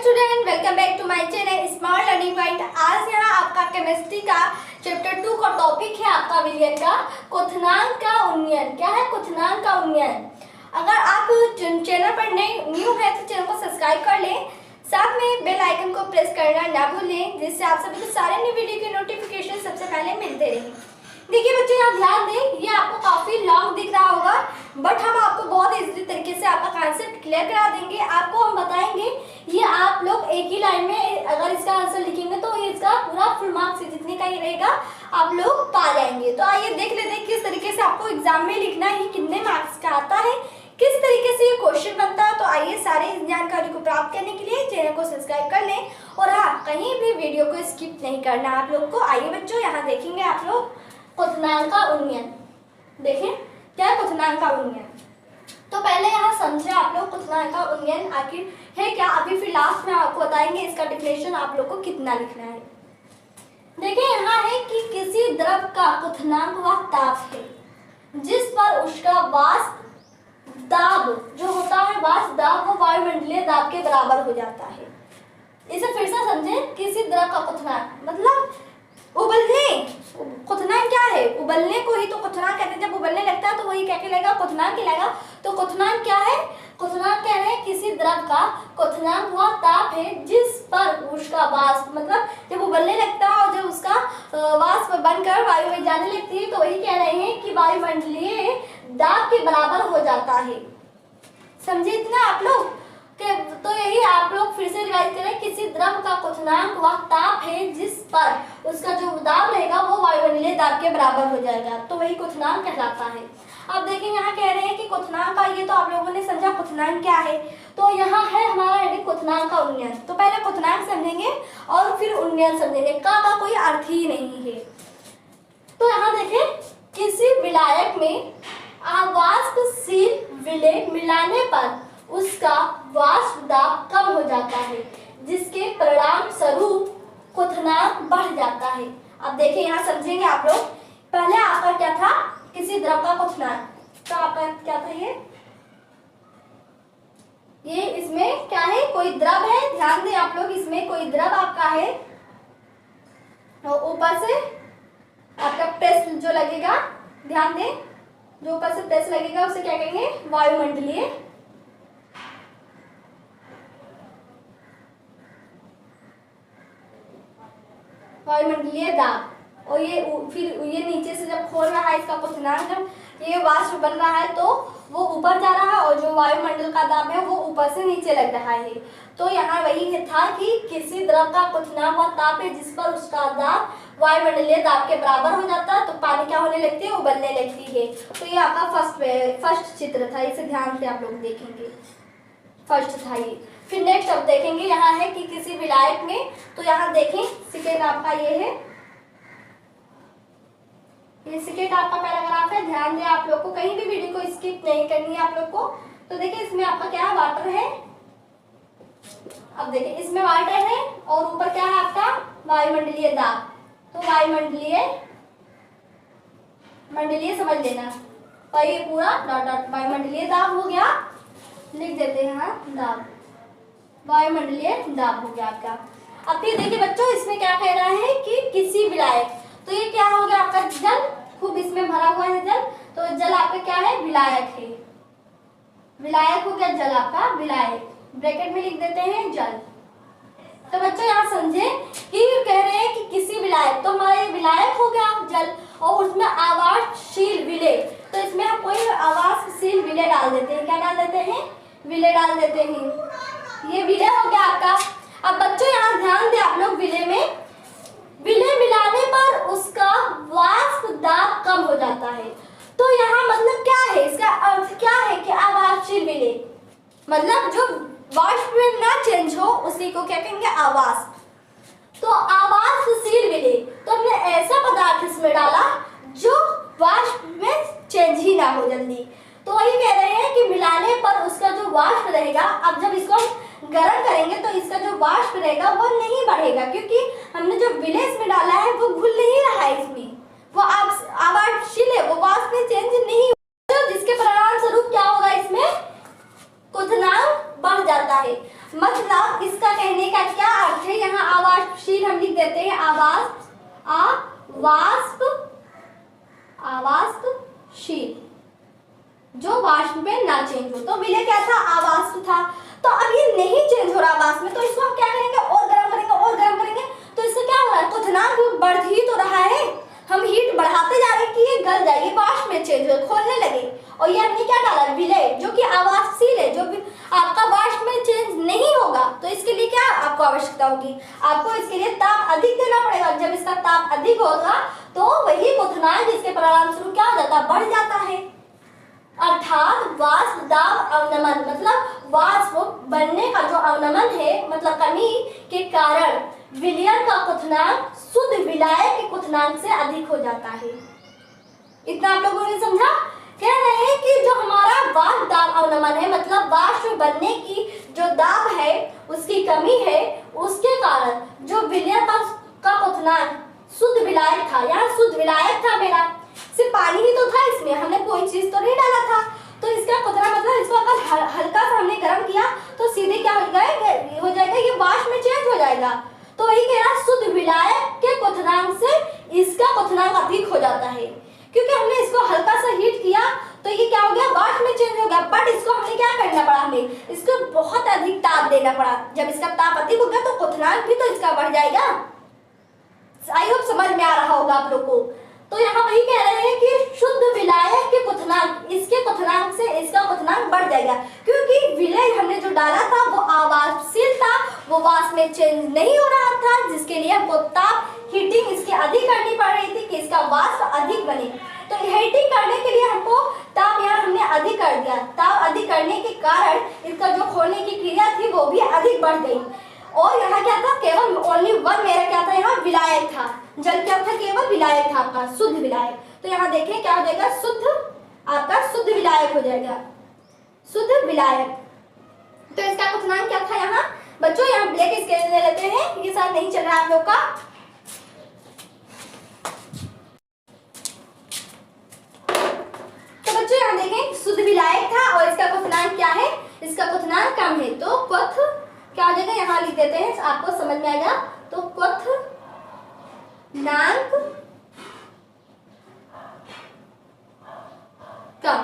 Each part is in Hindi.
Student, welcome back to my channel smart learning point. आज यहाँ आपका केमिस्ट्री का चैप्टर 2 का टॉपिक है आपका विलियन का क्वथनांक का उन्नयन। क्या है क्वथनांक का उन्नयन? अगर आप चैनल पर न्यू है तो चैनल को सब्सक्राइब कर लें, साथ में बेल आइकन को प्रेस करना ना भूलें, जिससे आप सभी को सारे न्यू वीडियो के नोटिफिकेशन सबसे पहले मिलते रहें। देखिए बच्चे, यहाँ ध्यान दें, ये आपको काफी लॉन्ग दिख रहा होगा, बट हम आपको बहुत इजी तरीके से आपका कॉन्सेप्ट क्लियर करा देंगे। आपको हम बताएंगे, ये आप लोग एक ही लाइन में अगर इसका आंसर लिखेंगे तो ये इसका पूरा फुल मार्क्स जितने का ही रहेगा आप लोग पा जाएंगे। तो आइए देख लेते हैं किस तरीके से आपको एग्जाम में लिखना है, कितने मार्क्स का आता है, किस तरीके से ये क्वेश्चन बनता है। तो आइए सारी जानकारी को प्राप्त करने के लिए चैनल को सब्सक्राइब कर लें, और हाँ, कहीं भी वीडियो को स्किप नहीं करना आप लोग को। आइए बच्चों, यहाँ देखेंगे आप लोग क्वथनांक का उन्नयन। देखें क्या है क्वथनांक का उन्नयन। तो पहले यहाँ समझे आप लोग क्वथनांक का उन्नयन आखिर है क्या। अभी फिर लास्ट में आपको बताएंगे इसका डिफिनेशन आप लोग को कितना लिखना है। देखिए यहाँ है कि किसी द्रव का क्वथनांक वह ताप है जिस पर उसका वाष्प दाब जो होता है, वाष्प दाब वो वायुमंडलीय दाब के बराबर हो जाता है। इसे फिर से समझे, किसी द्रव का क्वथनांक मतलब उबलने। क्वथनांक क्या है? उबलने को ही तो क्वथनांक कहते हैं। जब उबलने लगता है तो वही क्या कहलाएगा? क्वथनांक कहलाएगा। तो क्वथनांक क्या है? क्वथनांक कह रहे हैं किसी द्रव का क्वथनांक वह ताप है जिस पर उसका वाष्प, मतलब जब उबलने लगता है और जब उसका वाष्प बनकर वायु में जाने लगती है तो वही कह रहे हैं कि वायुमंडलीय दाब के बराबर हो जाता है। समझे इतना आप लोग? तो यही आप लोग फिर से रिवाइज करें, किसी द्रव का क्वथनांक वह ताप है जिस पर उसका जो दाब रहेगा वो वायुमंडलीय दाब के बराबर हो जाएगा, तो वही क्वथनांक कहलाता है। अब देखिए यहाँ कह रहे हैं कि क्वथनांक का, ये तो आप लोगों ने समझा क्वथनांक क्या है। तो यहाँ है हमारा क्वथनांक का उन्नयन। तो पहले क्वथनांक समझेंगे और फिर उन्नयन समझेंगे। का कोई अर्थ ही नहीं है। तो यहाँ देखें, किसी विलायक में अवाष्पशील विलेय मिलाने पर उसका वाष्प दाब कम हो जाता है, जिसके परिणाम स्वरूप क्वथनांक बढ़ जाता है। अब देखिए यहाँ समझेंगे आप लोग। पहले आपका क्या था? किसी द्रव का क्वथनांक। तो आपका क्या था? ये इसमें क्या है? कोई द्रव है। ध्यान दें आप लोग, इसमें कोई द्रव आपका है और ऊपर से आपका प्रेस जो लगेगा, ध्यान दें, जो ऊपर से प्रेस लगेगा उसे क्या कहेंगे? वायुमंडलीय दाब। और ये फिर ये नीचे से जब खोल रहा है इसका क्वथनांक, जब ये वाष्प बन रहा है तो वो ऊपर जा रहा है और जो वायुमंडल का दाब है वो ऊपर से नीचे लग रहा है। तो यहाँ वही था कि किसी द्रव का क्वथनांक वह ताप है जिस पर उसका दाब वायुमंडलीय दाब के बराबर हो जाता है, तो पानी क्या होने लगती है? उबलने लगती है। तो ये आपका फर्स्ट चित्र था, इसे ध्यान से आप लोग देखेंगे। फर्स्ट था ये। फिर नेक्स्ट अब देखेंगे, यहाँ है कि किसी विलायक में। तो यहाँ देखें सेकेंड आपका ये है, ये सेकेंड आपका पैराग्राफ है। ध्यान दें आप लोग को, कहीं भी वीडियो को स्किप नहीं करनी है आप लोग को। तो देखिए इसमें आपका क्या है? वाटर है। अब देखिए इसमें वाटर है और ऊपर क्या है आपका? वायुमंडलीय दाब। तो मंडलीय समझ लेना, और ये पूरा डॉट डॉट वायुमंडलीय दाब हो गया, लिख देते हैं हाँ, दाब, वायुमंडलीय दाब हो गया आपका। अब फिर देखिए बच्चों, इसमें क्या कह रहा है कि किसी विलायक। तो ये क्या हो गया आपका? जल, खूब इसमें भरा हुआ है जल। तो जल आपका क्या है? विलायक है। विलायक हो गया जल आपका, विलायक, ब्रैकेट में लिख देते हैं जल। तो बच्चों यहाँ समझे कि कह रहे हैं कि किसी विलायक, तो हमारा ये विलायक हो गया जल, और उसमें अवाष्पशील विलेय। तो इसमें हम कोई अवाष्पशील विलेय डाल देते हैं। क्या डाल देते हैं? विलेय डाल देते हैं। ये विलेय हो गया आपका। अब बच्चों यहाँ ध्यान दें आप लोग, विलेय में विलेय मिलाने पर उसका वाष्प दाब कम हो जाता है। तो यहाँ मतलब क्या है? इसका अर्थ क्या है कि अवाष्पशील विलेय मतलब जो वाष्प में ना चेंज हो उसी को क्या कहेंगे? अवाष्प। तो अवाष्पशील विलेय, तो हमने ऐसा पदार्थ इसमें डाला जो वाष्प में चेंज ही ना हो जल्दी। तो वही कह रहे हैं कि मिलाने पर उसका जो वाष्प रहेगा, अब जब इसको गर्म करेंगे तो इसका जो वाष्प रहेगा वो नहीं बढ़ेगा, क्योंकि हमने जो विलेय इसमें डाला है वो घुल नहीं रहा है इसमें, वो अवाष्पशील है, वो वाष्प में चेंज नहीं होगा, जिसके परिणाम स्वरूप क्या होगा? इसमें क्वथनांक बढ़ जाता है। मतलब इसका कहने देते हैं आवाष्पशील, जो वाष्प में ना चेंज हो। तो विलय क्या था? आवाष्प था। तो अब ये नहीं चेंज हो रहा वाष्प में, तो इसको हम क्या करेंगे? और गर्म करेंगे, और गर्म करेंगे। तो इससे क्या हो रहा है? क्वथनांक बढ़ ही तो रहा है। हम हीट बढ़ाते जा रहे हैं कि ये गल जाए, ये वाष्प में चेंज हो, खोलने लगे। और ये हमने क्या डाला? विलय, जो कि आवाष्पशील है, जो आपका वाष्प में चेंज नहीं होगा। तो इसके लिए क्या आपको आवश्यकता होगी? आपको इसके लिए ताप अधिक देना पड़ेगा। जब इसका ताप अधिक होगा तो वही क्वथनांक जिसके परिणाम स्वरूप क्या हो जाता है? बढ़ जाता है। अर्थात वाष्प दाब अवनमन, मतलब वाष्प बनने का जो अवनमन है, मतलब कमी के कारण विलयन का क्वथनांक शुद्ध विलायक के क्वथनांक से अधिक हो जाता है। इतना आप लोगों ने समझा? कह रहे हैं कि जो हमारा वाष्प दाब अवनमन है, मतलब वाष्प बनने की जो दाब है उसकी कमी है, उसके कारण जो विलयन का क्वथनांक शुद्ध विलायक था, यहाँ शुद्ध विलायक था मेरा, सिर्फ पानी ही तो था इसमें, हमने कोई चीज तो नहीं डाला था। तो इसका क्वथनांक मतलब इसको अगर हल्का सा हमने गर्म किया तो सीधे क्या हो जाएगा? ये वाष्प में चेंज हो जाएगा। तो वही कह रहा, शुद्ध विलायक के क्वथनांक से इसका क्वथनांक अधिक हो जाता है, क्योंकि हमने इसको हल्का सा हीट किया तो ये क्या हो गया? वाष्प में चेंज हो गया। बट इसको हमने क्या करना पड़ा? हमें इसको बहुत अधिक ताप देना पड़ा। जब इसका ताप अधिक हो गया तो क्वथनांक भी तो इसका बढ़ जाएगा। आई होप समझ में आ रहा होगा आप लोग को। तो यहाँ वही कह रहे हैं कि शुद्ध विलायक के क्वथनांक, इसके क्वथनांक से इसका क्वथनांक बढ़ जाएगा, क्योंकि विलय हमने जो डाला था वो आवाष्पशील था, वो वाष्प में चेंज नहीं हो रहा था, जिसके लिए हमको ताप हीटिंग इसकी अधिक करनी पड़ रही थी कि इसका वाष्प अधिक बने। तो हीटिंग करने के लिए हमको ताप यहाँ हमने अधिक कर दिया। ताप अधिक करने के कारण इसका जो खोलने की क्रिया थी वो भी अधिक बढ़ गई। और यहाँ क्या था? केवल ओनली वन मेरा क्या था? यहाँ विलायक था। जल क्या था? केवल विलायक था आपका, शुद्ध विलायक। तो यहाँ देखिए क्या हो जाएगा? शुद्ध, आपका शुद्ध विलायक हो जाएगा, शुद्ध विलायक। तो इसका क्वथनांक क्या था यहाँ बच्चों? यहाँ ब्लैक स्केल ले लेते हैं, ये साथ नहीं चल रहा आप लोग का। तो बच्चों यहाँ देखें शुद्ध विलायक था और इसका क्वथनांक क्या है? इसका क्वथनांक कम है। तो क्वथ क्या हो जाएगा? यहाँ लिख देते हैं, आपको समझ में आएगा। तो क्वथनांक कम,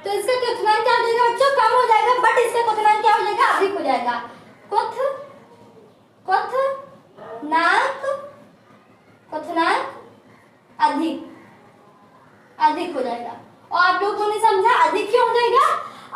तो इसका क्वथनांक क्या हो जाएगा बच्चों? कम हो जाएगा। बट इसका क्वथनांक क्या हो जाएगा? अधिक हो जाएगा। क्वथनांक अधिक हो जाएगा। और आप लोगों ने समझा अधिक क्यों हो जाएगा?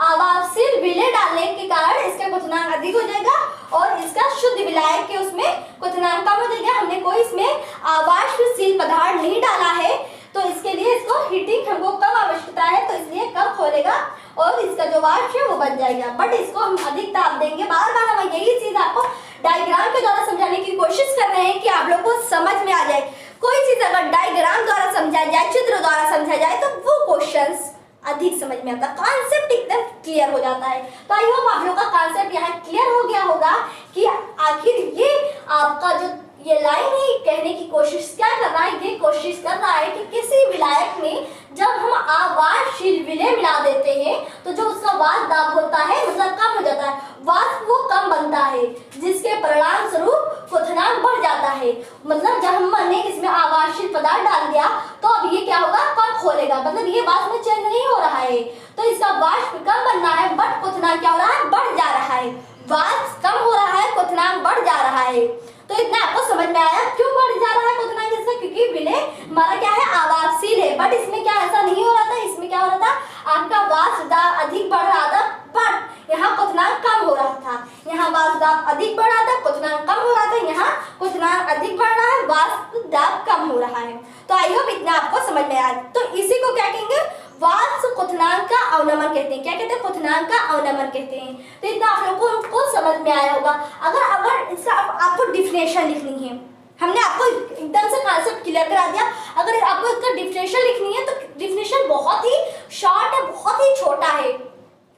आवाष्पशील विलय डालने के कारण इसका क्वथनांक अधिक हो जाएगा और इसका शुद्ध विलायक के उसमें क्वथनांक कम हो जाएगा। हमने कोई इसमें आवाष्पशील पदार्थ नहीं डाला है, तो इसके लिए इसको हीटिंग हमको कम आवश्यकता है, तो इसलिए कम खोलेगा और इसका जो वाष्प है वो बन जाएगा। बट इसको हम अधिक ताप देंगे। बार बार हम यही चीज आपको डायग्राम के द्वारा समझाने की कोशिश कर रहे हैं कि आप लोग को समझ में आ जाए। कोई चीज अगर डायग्राम द्वारा समझाया जाए, चित्र द्वारा समझाया जाए, तो वो क्वेश्चंस अधिक समझ में आता है, कॉन्सेप्ट एकदम क्लियर हो जाता है। तो आई होप आप लोग का कॉन्सेप्ट यहाँ क्लियर हो गया होगा कि आखिर ये आपका जो ये लाइन है कहने की कोशिश क्या कर रहा है? ये कोशिश कर रहा है कि किसी विलायक में जब हम आवाष्पशील विलय मिला देते हैं तो जो उसका वाष्प दाब होता है मतलब कम हो जाता है, वाष्प वो कम बनता है, जिसके परिणाम स्वरूप क्वथनांक बढ़ जाता है। मतलब जब हमने इसमें आवाष्पशील पदार्थ डाल दिया तो अब ये क्या होगा? कम खोलेगा, मतलब ये वाष्प में चेंज नहीं हो रहा है, तो इसका वाष्प कम बनना है, बट क्वथनांक क्या हो रहा है? बढ़ जा रहा है। वाष्प कम हो रहा है, क्वथनांक बढ़ जा रहा है। तो इतना आपको समझ में आया क्यों बढ़ जा रहा है क्वथनांक इसका? क्योंकि विलय हमारा क्या है? आवाष्पशील है। बट इसमें क्या ऐसा नहीं हो रहा था, इसमें क्या हो रहा था? आपका वाष्प दाब अधिक बढ़ रहा था, बट यहाँ क्वथनांक कम हो रहा था। यहाँ वाष्प दाब अधिक बढ़ रहा था, क्वथनांक कम हो रहा था। यहाँ क्वथनांक अधिक बढ़ रहा है, वाष्प दाब कम हो रहा है। तो आई होप इतना आपको समझ में आया। तो इसी को क्या कहेंगे? वाष्प क्वथनांक का अवनमन कहते हैं। क्या कहते हैं? क्वथनांक का अवनमन कहते हैं। तो इतना आप लोगों को समझ में आया होगा। अगर इसका आपको डिफिनेशन लिखनी है, हमने आपको एकदम से कॉन्सेप्ट क्लियर करा दिया। अगर आपको इसका डिफिनेशन लिखनी है तो डिफिनेशन बहुत ही शॉर्ट है, बहुत ही छोटा है,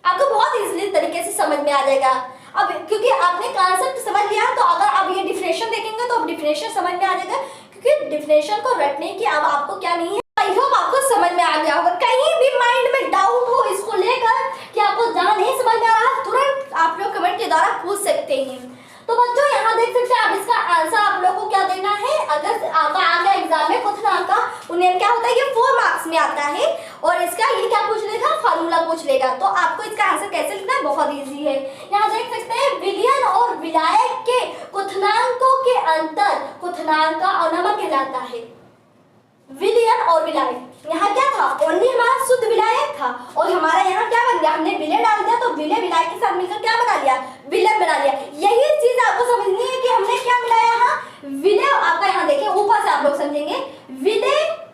आपको बहुत इजीली तरीके से समझ में आ जाएगा। अब क्योंकि आपने कॉन्सेप्ट समझ लिया तो अगर आप ये डिफिनेशन देखेंगे तो अब डिफिनेशन समझ में आ जाएगा, क्योंकि डिफिनेशन को रटने की अब आपको क्या नहीं है। आई होप आपको समझ में आ गया होगा। कहीं भी माइंड में डाउट हो इसको लेकर कि आपको जहाँ नहीं समझ में आ रहा, तुरंत आप लोग कमेंट के द्वारा पूछ सकते हैं। तो बच्चों यहाँ देख सकते हैं आप, इसका आंसर आप लोग को क्या देना है। अगर आपका आगे एग्जाम में क्वेश्चन का उन्नयन क्या होता है, ये 4 मार्क्स में आता है और इसका ये क्या पूछ लेगा, फार्मूला पूछ लेगा। तो आपको इसका आंसर कैसे लिखना है, बहुत इजी है। यहाँ देख सकते हैं विलयन और विलायक के क्वथनांकों के अंतर क्वथनांक का अवनमन कहलाता है। विलयन और विलायक, यहाँ क्या था, ओनली हमारा शुद्ध विलायक था और हमारा यहाँ क्या बन गया, हमने विलय डाल दिया तो विलय विलायक के साथ मिलकर क्या बना लिया, विलय बना लिया। यही चीज आपको समझनी है कि हमने क्या मिलाया यहाँ, विलय। आपका यहाँ देखिए ऊपर से आप लोग समझेंगे, विलय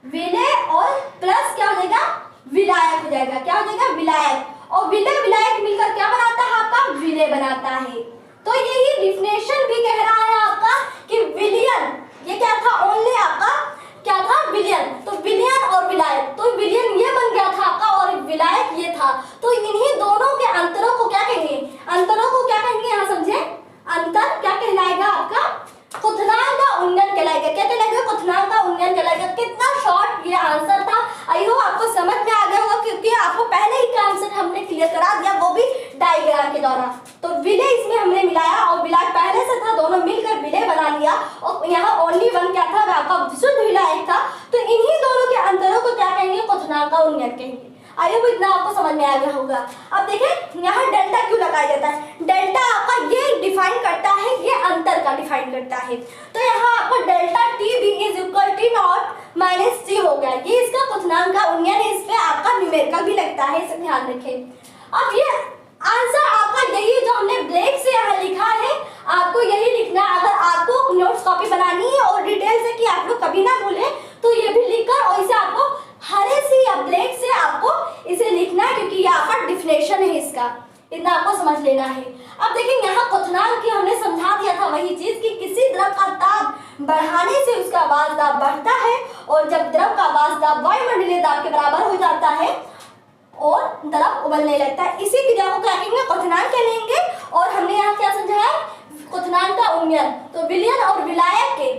विलय और प्लस क्या हो जाएगा, विलायक हो जाएगा। क्या हो जाएगा, विलायक। और विलय विलायक मिलकर क्या बनाता है, आपका विलय बनाता है। तो यही डिफिनेशन भी कह रहा है आपका कि विलयन, ये क्या था, ओनली आपका क्या था, विलयन। तो विलयन और विलायक, तो विलयन ये बन गया था आपका और विलायक ये था। तो इन्हीं दोनों के अंतरों को क्या कहेंगे, अंतरों को क्या कहेंगे, यहाँ समझे, अंतर क्या कहलाएगा आपका, क्वथनांक का उन्नयन कहलाएगा। क्या कहलाएगा, क्वथनांक का उन्नयन कहलाएगा। कितना शॉर्ट ये आंसर था, आई होप आपको समझ में आ गया होगा, क्योंकि आपको पहले ही का आंसर हमने क्लियर करा दिया, वो भी डायग्राम के द्वारा। तो विलय इसमें हमने मिलाया और विलायक पहले से था, दोनों मिलकर विलय बना लिया और यहाँ ओनली वन क्या था, आपका शुद्ध विलायक था। तो इन्हीं दोनों के अंतरों को क्या कहेंगे, क्वथनांक का उन्नयन कहेंगे। आइए वो इतना आपको समझ में आ गया होगा। अब देखें यहाँ डेल्टा क्यों लगाया जाता है, डेल्टा आपका ये डिफाइन करता है, ये अंतर का डिफाइन करता है। तो यहाँ आपको delta T B is equal to naught minus T हो गया, ये इसका क्वथनांक का उन्नयन है। इस पे आपका न्यूमेरिकल भी लगता है, इसे ध्यान रखें। अब ये आंसर आपका यही जो हमने ब्लैक से यहाँ लिखा है, आपको यही लिखना है। अगर आपको नोट्स कॉपी बनानी है और डिटेल से कि आप लोग कभी ना भूले, तो ये भी लिखकर और इसे आपको हरे से या ब्लैक से आपको इसे लिखना है, क्योंकि ये आपका डिफिनेशन है इसका, इतना आपको समझ लेना है। अब देखिए यहाँ क्वथनांक की हमने समझा दिया था वही चीज कि किसी द्रव का ताप बढ़ाने से उसका वाष्प दाब बढ़ता है और जब द्रव का वाष्प दाब वायुमंडलीय दाब के बराबर हो जाता है और द्रव उबलने लगता है, इसी क्रिया को क्या कहेंगे, क्वथनांक कहेंगे। और हमने यहाँ क्या समझाया, क्वथनांक का उन्नयन। तो विलयन और विलायक के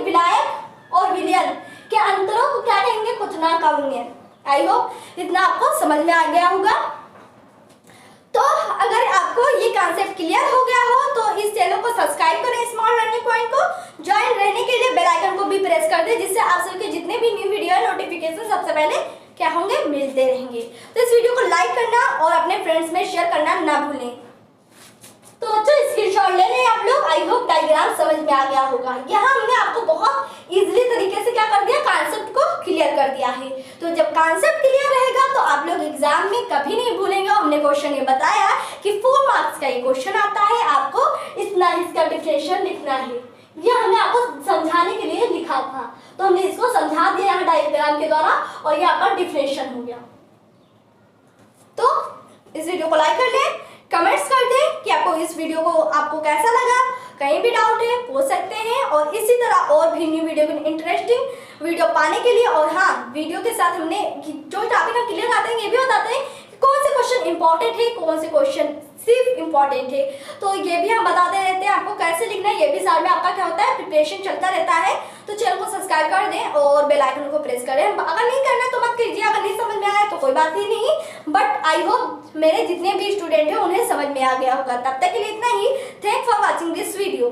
विलायक और विलयन के अंतरों को क्या कहेंगे, क्वथनांक का उन्नयन। आई होप इतना आपको समझ में आ गया होगा। तो अगर आपको ये कॉन्सेप्ट क्लियर हो गया हो तो इस चैनल को सब्सक्राइब करें, स्मॉल लर्निंग पॉइंट को ज्वाइन रहने के लिए बेल आइकन को भी प्रेस कर दें, जिससे आप सबके जितने भी न्यू वीडियो नोटिफिकेशन सबसे पहले क्या होंगे, मिलते रहेंगे। तो इस वीडियो को लाइक करना और अपने फ्रेंड्स में शेयर करना ना भूलें। तो बच्चों स्क्रीनशॉट ले लें आप लोग। आई होप डायग्राम समझ में आ गया होगा। यहाँ हमने आपको बहुत इजीली तरीके से क्या कर दिया, कॉन्सेप्ट को क्लियर कर दिया है। तो जब कॉन्सेप्ट क्लियर रहेगा तो आप लोग एग्जाम में कभी नहीं भूलेंगे। हमने क्वेश्चन ये बताया कि 4 मार्क्स का ये क्वेश्चन आता है, आपको इतना इसका डिफिनेशन लिखना है। ये हमने आपको समझाने के लिए लिखा था, तो हमने इसको समझा दिया यहाँ डायग्राम के द्वारा और ये आपका डिफिनेशन हो गया। तो इस वीडियो को लाइक कर लें, कमेंट्स कर दें कि आपको इस वीडियो को आपको कैसा लगा। कहीं भी डाउट है पूछ सकते हैं और इसी तरह और भी न्यू वीडियो इंटरेस्टिंग वीडियो पाने के लिए। और हाँ, वीडियो के साथ हमने जो टॉपिक हम क्लियर करते हैं ये भी बताते हैं कौन से क्वेश्चन इंपॉर्टेंट है, कौन से क्वेश्चन सिर्फ इंपॉर्टेंट है, तो ये भी हम बताते रहते हैं आपको कैसे लिखना है। ये भी साल में आपका क्या होता है, प्रिपरेशन चलता रहता है। तो चैनल को सब्सक्राइब कर दें और बेल आइकन को प्रेस करें। अगर नहीं करना तो मत कीजिए, अगर नहीं समझ में आया तो कोई बात ही नहीं, बट आई होप मेरे जितने भी स्टूडेंट हैं उन्हें समझ में आ गया होगा। तब तक के लिए इतना ही। Thanks for watching this video.